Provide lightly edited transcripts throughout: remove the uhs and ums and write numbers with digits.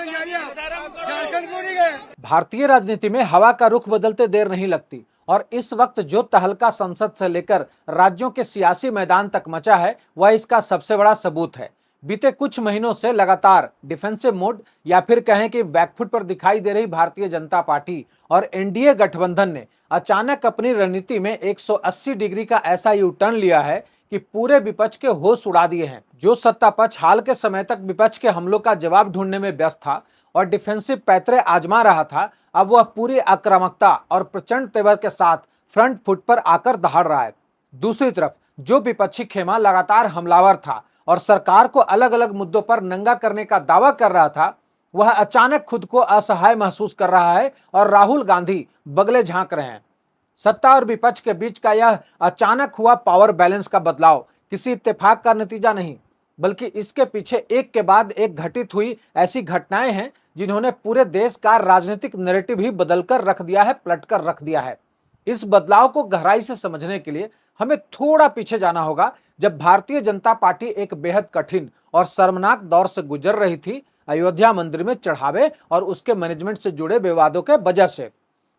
झारखंड क्यों नहीं गए? भारतीय राजनीति में हवा का रुख बदलते देर नहीं लगती और इस वक्त जो तहलका संसद से लेकर राज्यों के सियासी मैदान तक मचा है वह इसका सबसे बड़ा सबूत है। बीते कुछ महीनों से लगातार डिफेंसिव मोड या फिर कहें कि बैकफुट पर दिखाई दे रही भारतीय जनता पार्टी और एनडीए गठबंधन ने अचानक अपनी रणनीति में 180 डिग्री का ऐसा यू टर्न लिया है कि पूरे विपक्ष के होश उड़ा दिए हैं। जो सत्ता पक्ष हाल के समय तक विपक्ष के हमलों का जवाब ढूंढने में व्यस्त था और डिफेंसिव पैतरे आजमा रहा था, अब वह पूरी आक्रामकता और प्रचंड तेवर के साथ फ्रंट फुट पर आकर दहाड़ रहा है। दूसरी तरफ जो विपक्षी खेमा लगातार हमलावर था और सरकार को अलग अलग मुद्दों पर नंगा करने का दावा कर रहा था, वह अचानक खुद को असहाय महसूस कर रहा है और राहुल गांधी बगले झांक रहे हैं। सत्ता और विपक्ष के बीच का यह अचानक हुआ पावर बैलेंस का बदलाव किसी इत्तेफाक का नतीजा नहीं, बल्कि इसके पीछे एक के बाद एक घटित हुई ऐसी घटनाएं हैं जिन्होंने पूरे देश का राजनीतिक नैरेटिव ही बदलकर रख दिया है, पलटकर रख दिया है। इस बदलाव को गहराई से समझने के लिए हमें थोड़ा पीछे जाना होगा, जब भारतीय जनता पार्टी एक बेहद कठिन और शर्मनाक दौर से गुजर रही थी, अयोध्या मंदिर में चढ़ावे और उसके मैनेजमेंट से जुड़े विवादों के वजह से।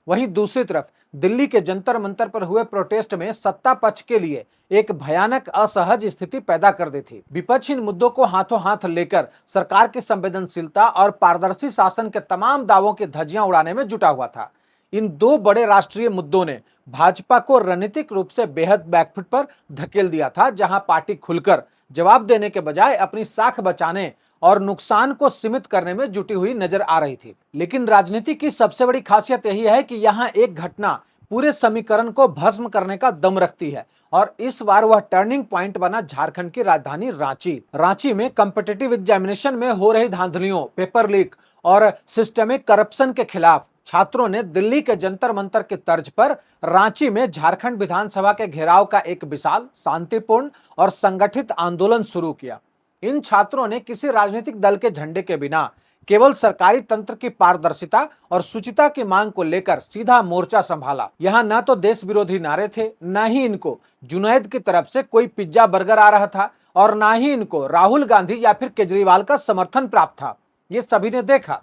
वहीं दूसरी तरफ दिल्ली के जंतर मंतर पर हुए प्रोटेस्ट में सत्ता पक्ष के लिए एक भयानक असहज स्थिति पैदा कर दी थी। विपक्ष इन मुद्दों को हाथों हाथ लेकर सरकार की संवेदनशीलता और पारदर्शी शासन के तमाम दावों की धज्जियां उड़ाने में जुटा हुआ था। इन दो बड़े राष्ट्रीय मुद्दों ने भाजपा को रणनीतिक रूप से बेहद बैकफुट पर धकेल दिया था, जहां पार्टी खुलकर जवाब देने के बजाय अपनी साख बचाने और नुकसान को सीमित करने में जुटी हुई नजर आ रही थी। लेकिन राजनीति की सबसे बड़ी खासियत यही है कि यहाँ एक घटना पूरे समीकरण को भस्म करने का दम रखती है और इस बार वह टर्निंग पॉइंट बना झारखंड की राजधानी रांची। रांची में कॉम्पिटिटिव एग्जामिनेशन में हो रही धांधलियों, पेपर लीक और सिस्टमिक करप्शन के खिलाफ छात्रों ने दिल्ली के जंतर मंतर की तर्ज पर रांची में झारखंड विधानसभा के घेराव का एक विशाल, शांतिपूर्ण और संगठित आंदोलन शुरू किया। इन छात्रों ने किसी राजनीतिक दल के झंडे के बिना केवल सरकारी तंत्र की पारदर्शिता और शुचिता की मांग को लेकर सीधा मोर्चा संभाला। यहाँ न तो देश विरोधी नारे थे, न ही इनको जुनैद की तरफ से कोई पिज्जा बर्गर आ रहा था और न ही इनको राहुल गांधी या फिर केजरीवाल का समर्थन प्राप्त था। ये सभी ने देखा।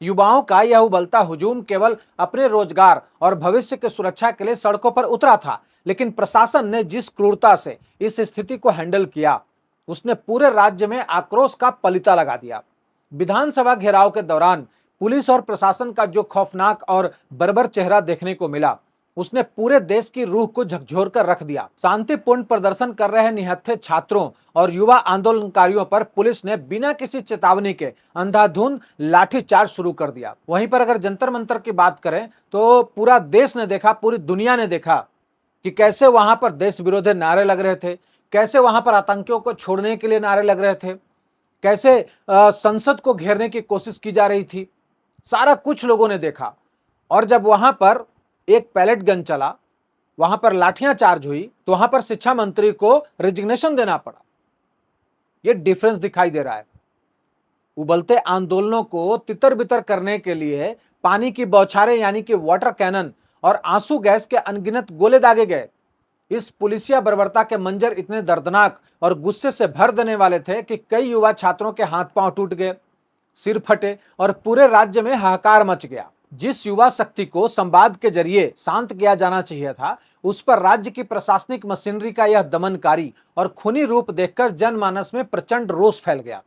युवाओं का यह उबलता हुजूम केवल अपने रोजगार और भविष्य की सुरक्षा के लिए सड़कों पर उतरा था, लेकिन प्रशासन ने जिस क्रूरता से इस स्थिति को हैंडल किया, उसने पूरे राज्य में आक्रोश का पलीता लगा दिया। विधानसभा घेराव के दौरान पुलिस और प्रशासन का जो खौफनाक और बर्बर चेहरा देखने को मिला, उसने पूरे देश की रूह को झकझोर कर रख दिया। शांतिपूर्ण प्रदर्शन कर रहे निहत्थे छात्रों और युवा आंदोलनकारियों पर पुलिस ने बिना किसी चेतावनी के अंधाधुंध लाठीचार्ज शुरू कर दिया। वहीं पर अगर जंतर मंतर की बात करें तो पूरा देश ने देखा, पूरी दुनिया ने देखा कि कैसे वहां पर देश विरोधी नारे लग रहे थे, कैसे वहां पर आतंकियों को छोड़ने के लिए नारे लग रहे थे, कैसे संसद को घेरने की कोशिश की जा रही थी। सारा कुछ लोगों ने देखा। और जब वहां पर एक पैलेट गन चला, वहां पर लाठियां चार्ज हुई, तो वहां पर शिक्षा मंत्री को रिजिग्नेशन देना पड़ा। यह डिफरेंस दिखाई दे रहा है। उबलते आंदोलनों को तितर बितर करने के लिए पानी की बौछारें यानी कि वाटर कैनन और आंसू गैस के अनगिनत गोले दागे गए। इस पुलिसिया बर्बरता के मंजर इतने दर्दनाक और गुस्से से भर देने वाले थे कि कई युवा छात्रों के हाथ पांव टूट गए, सिर फटे और पूरे राज्य में हाहाकार मच गया। जिस युवा शक्ति को संवाद के जरिए शांत किया जाना चाहिए था, उस पर राज्य की प्रशासनिक मशीनरी का यह दमनकारी और खूनी रूप देखकर जनमानस में प्रचंड रोष फैल गया।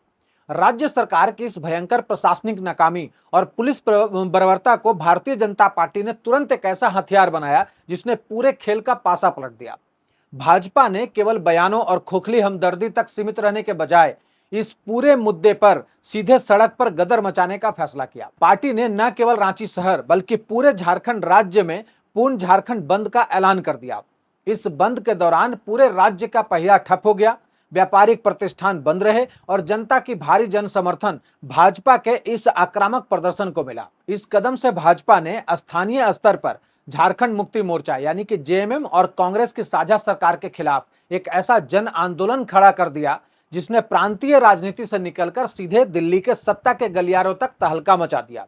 राज्य सरकार की इस भयंकर प्रशासनिक नाकामी और पुलिस बर्बरता को भारतीय जनता पार्टी ने तुरंत एक ऐसा हथियार बनाया जिसने पूरे खेल का पासा पलट दिया। भाजपा ने केवल बयानों और खोखली हमदर्दी तक सीमित रहने के बजाय इस पूरे मुद्दे पर सीधे सड़क पर गदर मचाने का फैसला किया। पार्टी ने न केवल रांची शहर बल्कि पूरे झारखंड राज्य में पूर्ण झारखंड बंद का ऐलान कर दिया। इस बंद के दौरान पूरे राज्य का पहिया ठप हो गया, व्यापारिक प्रतिष्ठान बंद रहे और जनता की भारी जन समर्थन भाजपा के इस आक्रामक प्रदर्शन को मिला। इस कदम से भाजपा ने स्थानीय स्तर पर झारखंड मुक्ति मोर्चा यानी कि जेएमएम और कांग्रेस की साझा सरकार के खिलाफ एक ऐसा जन आंदोलन खड़ा कर दिया जिसने प्रांतीय राजनीति से निकलकर सीधे दिल्ली के सत्ता के गलियारों तक तहलका मचा दिया।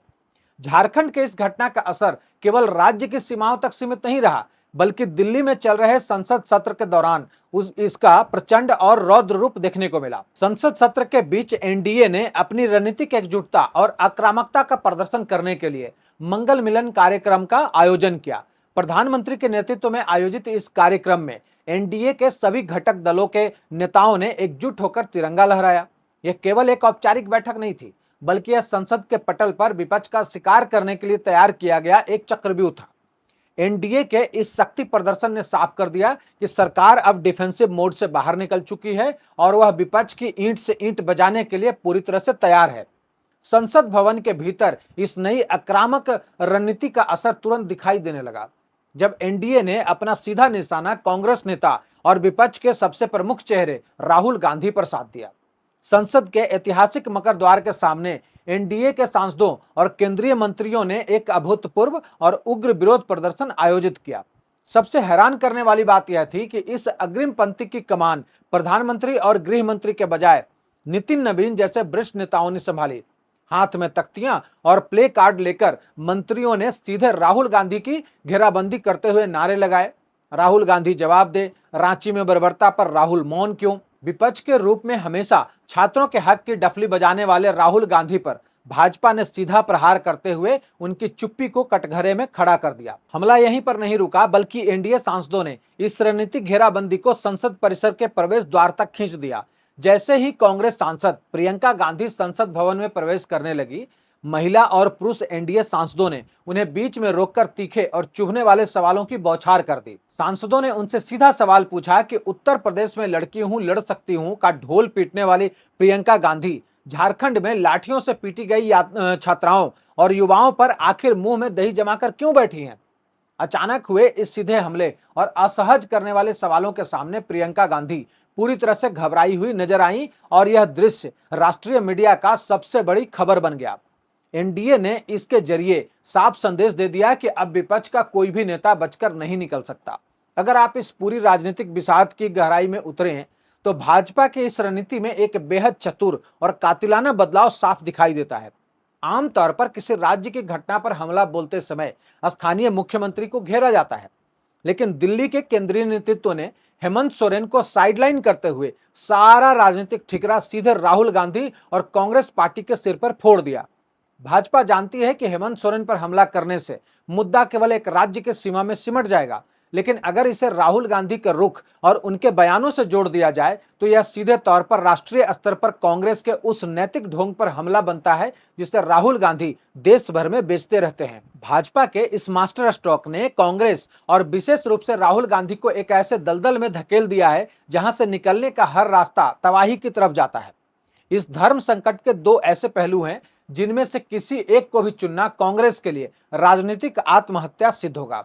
झारखंड के इस घटना का असर केवल राज्य की सीमाओं तक सीमित नहीं रहा, बल्कि दिल्ली में चल रहे संसद सत्र के दौरान इसका प्रचंड और रौद्र रूप देखने को मिला। संसद सत्र के बीच एनडीए ने अपनी रणनीतिक एकजुटता और आक्रामकता का प्रदर्शन करने के लिए मंगल मिलन कार्यक्रम का आयोजन किया। प्रधानमंत्री के नेतृत्व में आयोजित इस कार्यक्रम में एनडीए के सभी घटक दलों के नेताओं ने एकजुट होकर तिरंगा लहराया। यह केवल एक औपचारिक बैठक नहीं थी, बल्कि यह संसद के पटल पर विपक्ष का शिकार करने के लिए तैयार किया गया एक चक्रव्यूह था। एनडीए के इस शक्ति प्रदर्शन ने साफ कर दिया कि सरकार अब डिफेंसिव मोड से बाहर निकल चुकी है और वह विपक्ष की ईंट से ईंट बजाने के लिए पूरी तरह से तैयार है। संसद भवन के भीतर इस नई आक्रामक रणनीति का असर तुरंत दिखाई देने लगा, जब एनडीए ने अपना सीधा निशाना कांग्रेस नेता और विपक्ष के सबसे प्रमुख चेहरे राहुल गांधी पर साध दिया। संसद के ऐतिहासिक मकर द्वार के सामने एनडीए के सांसदों और केंद्रीय मंत्रियों ने एक अभूतपूर्व और उग्र विरोध प्रदर्शन आयोजित किया। सबसे हैरान करने वाली बात यह थी कि इस अग्रिम पंक्ति की कमान प्रधानमंत्री और गृह मंत्री के बजाय नितिन नवीन जैसे वरिष्ठ नेताओं ने संभाली। हाथ में तख्तियां और प्ले कार्ड लेकर मंत्रियों ने सीधे राहुल गांधी की घेराबंदी करते हुए नारे लगाए, राहुल गांधी जवाब दे, रांची में बर्बरता पर राहुल मौन क्यों। विपक्ष के रूप में हमेशा छात्रों के हक की डफली बजाने वाले राहुल गांधी पर भाजपा ने सीधा प्रहार करते हुए उनकी चुप्पी को कटघरे में खड़ा कर दिया। हमला यहीं पर नहीं रुका, बल्कि एनडीए सांसदों ने इस रणनीतिक घेराबंदी को संसद परिसर के प्रवेश द्वार तक खींच दिया। जैसे ही कांग्रेस सांसद प्रियंका गांधी संसद भवन में प्रवेश करने लगी, महिला और पुरुष एनडीए सांसदों ने उन्हें बीच में रोककर तीखे और चुभने वाले सवालों की बौछार कर दी। सांसदों ने उनसे सीधा सवाल पूछा कि उत्तर प्रदेश में लड़की हूं, लड़ सकती हूं का ढोल पीटने वाली प्रियंका गांधी झारखंड में लाठियों से पीटी गई छात्राओं और युवाओं पर आखिर मुंह में दही जमाकर क्यों बैठी हैं। अचानक हुए इस सीधे हमले और असहज करने वाले सवालों के सामने प्रियंका गांधी पूरी तरह से घबराई हुई नजर आई और यह दृश्य राष्ट्रीय मीडिया का सबसे बड़ी खबर बन गया। एनडीए ने इसके जरिए साफ संदेश दे दिया कि अब विपक्ष का कोई भी नेता बचकर नहीं निकल सकता। अगर आप इस पूरी राजनीतिक विषाद की गहराई में उतरे हैं तो भाजपा की इस रणनीति में एक बेहद चतुर और कातिलाना बदलाव साफ दिखाई देता है। आमतौर पर किसी राज्य की घटना पर हमला बोलते समय स्थानीय मुख्यमंत्री को घेरा जाता है, लेकिन दिल्ली के केंद्रीय नेतृत्व ने हेमंत सोरेन को साइडलाइन करते हुए सारा राजनीतिक ठिकरा सीधे राहुल गांधी और कांग्रेस पार्टी के सिर पर फोड़ दिया। भाजपा जानती है कि हेमंत सोरेन पर हमला करने से मुद्दा केवल एक राज्य की सीमा में सिमट जाएगा, लेकिन अगर इसे राहुल गांधी के रुख और उनके बयानों से जोड़ दिया जाए तो यह सीधे तौर पर राष्ट्रीय स्तर पर कांग्रेस के उस नैतिक ढोंग पर हमला बनता है जिसे राहुल गांधी देश भर में बेचते रहते हैं। भाजपा के इस मास्टर स्ट्रोक ने कांग्रेस और विशेष रूप से राहुल गांधी को एक ऐसे दलदल में धकेल दिया है जहां से निकलने का हर रास्ता तबाही की तरफ जाता है। इस धर्म संकट के दो ऐसे पहलू हैं जिनमें से किसी एक को भी चुनना कांग्रेस के लिए राजनीतिक आत्महत्या सिद्ध होगा।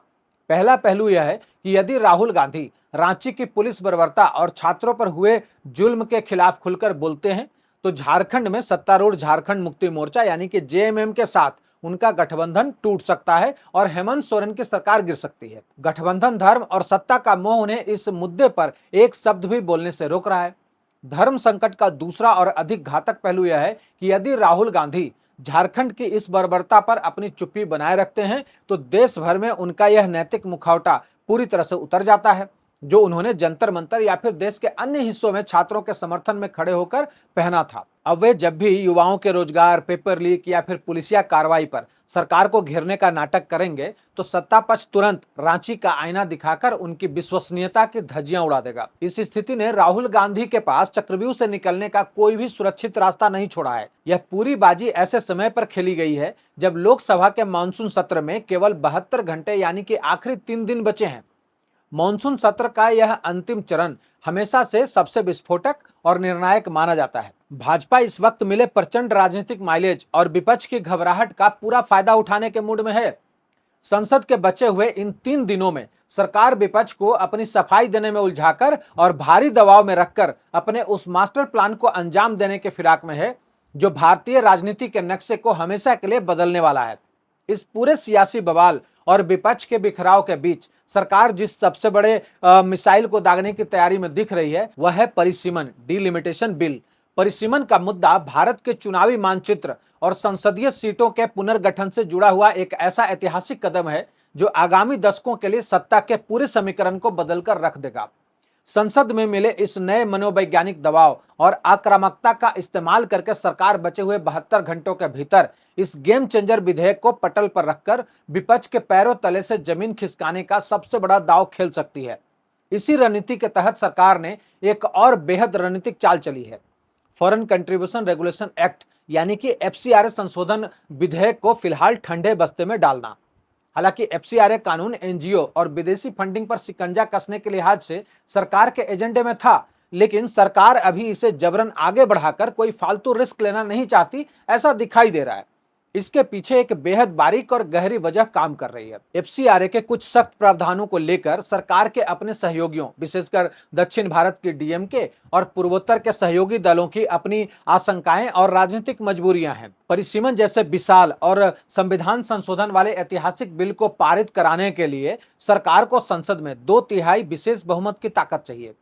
पहला पहलू यह है कि यदि राहुल गांधी रांची की पुलिस बर्बरता और छात्रों पर हुए जुल्म के खिलाफ खुलकर बोलते हैं तो झारखंड में सत्तारूढ़ झारखंड मुक्ति मोर्चा यानी कि जेएमएम के साथ उनका गठबंधन टूट सकता है और हेमंत सोरेन की सरकार गिर सकती है। गठबंधन धर्म और सत्ता का मोह उन्हें इस मुद्दे पर एक शब्द भी बोलने से रोक रहा है। धर्म संकट का दूसरा और अधिक घातक पहलू यह है कि यदि राहुल गांधी झारखंड की इस बर्बरता पर अपनी चुप्पी बनाए रखते हैं तो देश भर में उनका यह नैतिक मुखौटा पूरी तरह से उतर जाता है जो उन्होंने जंतर मंतर या फिर देश के अन्य हिस्सों में छात्रों के समर्थन में खड़े होकर पहना था। अब वे जब भी युवाओं के रोजगार, पेपर लीक या फिर पुलिसिया कार्रवाई पर सरकार को घेरने का नाटक करेंगे तो सत्ता पक्ष तुरंत रांची का आईना दिखाकर उनकी विश्वसनीयता की धज्जियां उड़ा देगा। इस स्थिति ने राहुल गांधी के पास चक्रव्यूह से निकलने का कोई भी सुरक्षित रास्ता नहीं छोड़ा है। यह पूरी बाजी ऐसे समय पर खेली गई है जब लोकसभा के मानसून सत्र में केवल 72 घंटे यानी कि आखिरी 3 दिन बचे हैं। मॉनसून सत्र का यह अंतिम चरण हमेशा से सबसे विस्फोटक और निर्णायक माना जाता है। भाजपा इस वक्त मिले प्रचंड राजनीतिक माइलेज और विपक्ष की घबराहट का पूरा फायदा उठाने के मूड में है। संसद के बचे हुए इन 3 दिनों में सरकार विपक्ष को अपनी सफाई देने में उलझाकर और भारी दबाव में रखकर अपने उस मास्टर प्लान को अंजाम देने के फिराक में है जो भारतीय राजनीति के नक्शे को हमेशा के लिए बदलने वाला है। इस पूरे सियासी बवाल और विपक्ष के बिखराव के बीच सरकार जिस सबसे बड़े मिसाइल को दागने की तैयारी में दिख रही है वह है परिसीमन डिलिमिटेशन बिल। परिसीमन का मुद्दा भारत के चुनावी मानचित्र और संसदीय सीटों के पुनर्गठन से जुड़ा हुआ एक ऐसा ऐतिहासिक कदम है जो आगामी दशकों के लिए सत्ता के पूरे समीकरण को बदलकर रख देगा। संसद में मिले इस नए मनोवैज्ञानिक दबाव और आक्रामकता का इस्तेमाल करके सरकार बचे हुए 72 घंटों के भीतर इस गेम चेंजर विधेयक को पटल पर रखकर विपक्ष के पैरों तले से जमीन खिसकाने का सबसे बड़ा दांव खेल सकती है। इसी रणनीति के तहत सरकार ने एक और बेहद रणनीतिक चाल चली है। फॉरेन कंट्रीब्यूशन रेगुलेशन एक्ट यानी कि एफसीआरए संशोधन विधेयक को फिलहाल ठंडे बस्ते में डालना। हालांकि एफसीआरए कानून एनजीओ और विदेशी फंडिंग पर शिकंजा कसने के लिहाज से सरकार के एजेंडे में था, लेकिन सरकार अभी इसे जबरन आगे बढ़ाकर कोई फालतू रिस्क लेना नहीं चाहती, ऐसा दिखाई दे रहा है। इसके पीछे एक बेहद बारीक और गहरी वजह काम कर रही है। एफसीआरए के कुछ सख्त प्रावधानों को लेकर सरकार के अपने सहयोगियों, विशेषकर दक्षिण भारत की डीएमके और पूर्वोत्तर के सहयोगी दलों की अपनी आशंकाएं और राजनीतिक मजबूरियां हैं। परिसीमन जैसे विशाल और संविधान संशोधन वाले ऐतिहासिक बिल को पारित कराने के लिए सरकार को संसद में 2/3 विशेष बहुमत की ताकत चाहिए।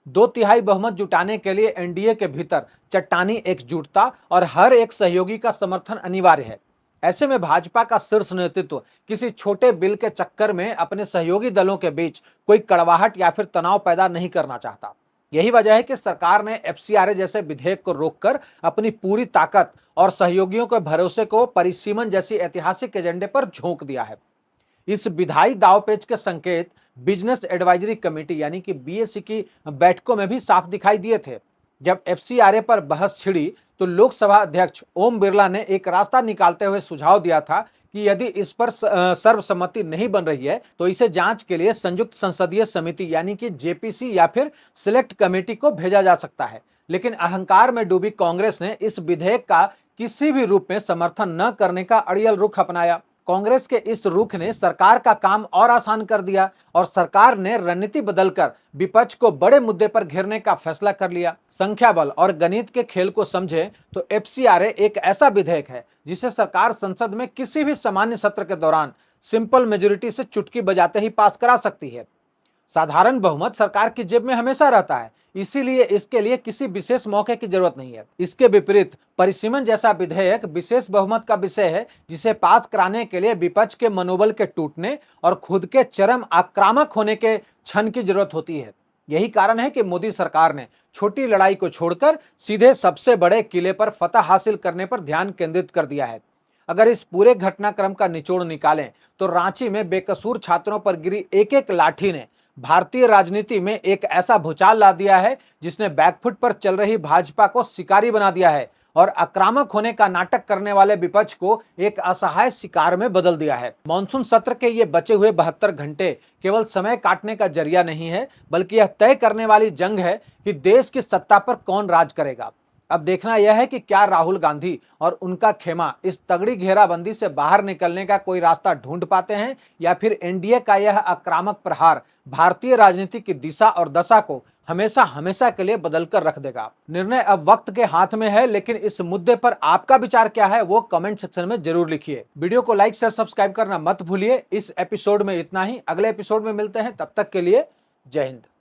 2/3 बहुमत जुटाने के लिए एनडीए के भीतर चट्टानी एकजुटता और हर एक सहयोगी का समर्थन अनिवार्य है। ऐसे में भाजपा का शीर्ष नेतृत्व किसी छोटे बिल के चक्कर में अपने सहयोगी दलों के बीच कोई कड़वाहट या फिर तनाव पैदा नहीं करना चाहता। यही वजह है कि सरकार ने एफसीआरए जैसे विधेयक को रोककर अपनी पूरी ताकत और सहयोगियों के भरोसे को परिसीमन जैसी ऐतिहासिक एजेंडे पर झोंक दिया है। इस विधायी दावपेच के संकेत बिजनेस एडवाइजरी कमेटी यानी कि बीएसी की बैठकों में भी साफ दिखाई दिए थे। जब एफसीआरए पर बहस छिड़ी तो लोकसभा अध्यक्ष ओम बिरला ने एक रास्ता निकालते हुए सुझाव दिया था कि यदि इस पर सर्वसम्मति नहीं बन रही है तो इसे जांच के लिए संयुक्त संसदीय समिति यानी कि जेपीसी या फिर सिलेक्ट कमेटी को भेजा जा सकता है। लेकिन अहंकार में डूबी कांग्रेस ने इस विधेयक का किसी भी रूप में समर्थन न करने का अड़ियल रुख अपनाया। कांग्रेस के इस रुख ने सरकार का काम और आसान कर दिया और सरकार ने रणनीति बदलकर विपक्ष को बड़े मुद्दे पर घेरने का फैसला कर लिया। संख्या बल और गणित के खेल को समझे तो एफसीआरए एक ऐसा विधेयक है जिसे सरकार संसद में किसी भी सामान्य सत्र के दौरान सिंपल मेजोरिटी से चुटकी बजाते ही पास करा सकती है। साधारण बहुमत सरकार की जेब में हमेशा रहता है, इसीलिए इसके लिए किसी विशेष मौके की जरूरत नहीं है। इसके विपरीत परिसीमन जैसा विधेयक विशेष बहुमत का विषय है, जिसे पास कराने के लिए विपक्ष के मनोबल के टूटने और खुद के चरम आक्रामक होने के क्षण की जरूरत होती है। यही कारण है कि मोदी सरकार ने छोटी लड़ाई को छोड़कर सीधे सबसे बड़े किले पर फतह हासिल करने पर ध्यान केंद्रित कर दिया है। अगर इस पूरे घटनाक्रम का निचोड़ निकालें तो रांची में बेकसूर छात्रों पर गिरी एक एक लाठी ने भारतीय राजनीति में एक ऐसा भूचाल ला दिया है जिसने बैकफुट पर चल रही भाजपा को शिकारी बना दिया है और आक्रामक होने का नाटक करने वाले विपक्ष को एक असहाय शिकार में बदल दिया है। मॉनसून सत्र के ये बचे हुए 72 घंटे केवल समय काटने का जरिया नहीं है, बल्कि यह तय करने वाली जंग है कि देश की सत्ता पर कौन राज करेगा। अब देखना यह है कि क्या राहुल गांधी और उनका खेमा इस तगड़ी घेराबंदी से बाहर निकलने का कोई रास्ता ढूंढ पाते हैं या फिर एनडीए का यह आक्रामक प्रहार भारतीय राजनीति की दिशा और दशा को हमेशा हमेशा के लिए बदलकर रख देगा। निर्णय अब वक्त के हाथ में है, लेकिन इस मुद्दे पर आपका विचार क्या है वो कमेंट सेक्शन में जरूर लिखिए। वीडियो को लाइक शेयर सब्सक्राइब करना मत भूलिए। इस एपिसोड में इतना ही, अगले एपिसोड में मिलते हैं, तब तक के लिए जय हिंद।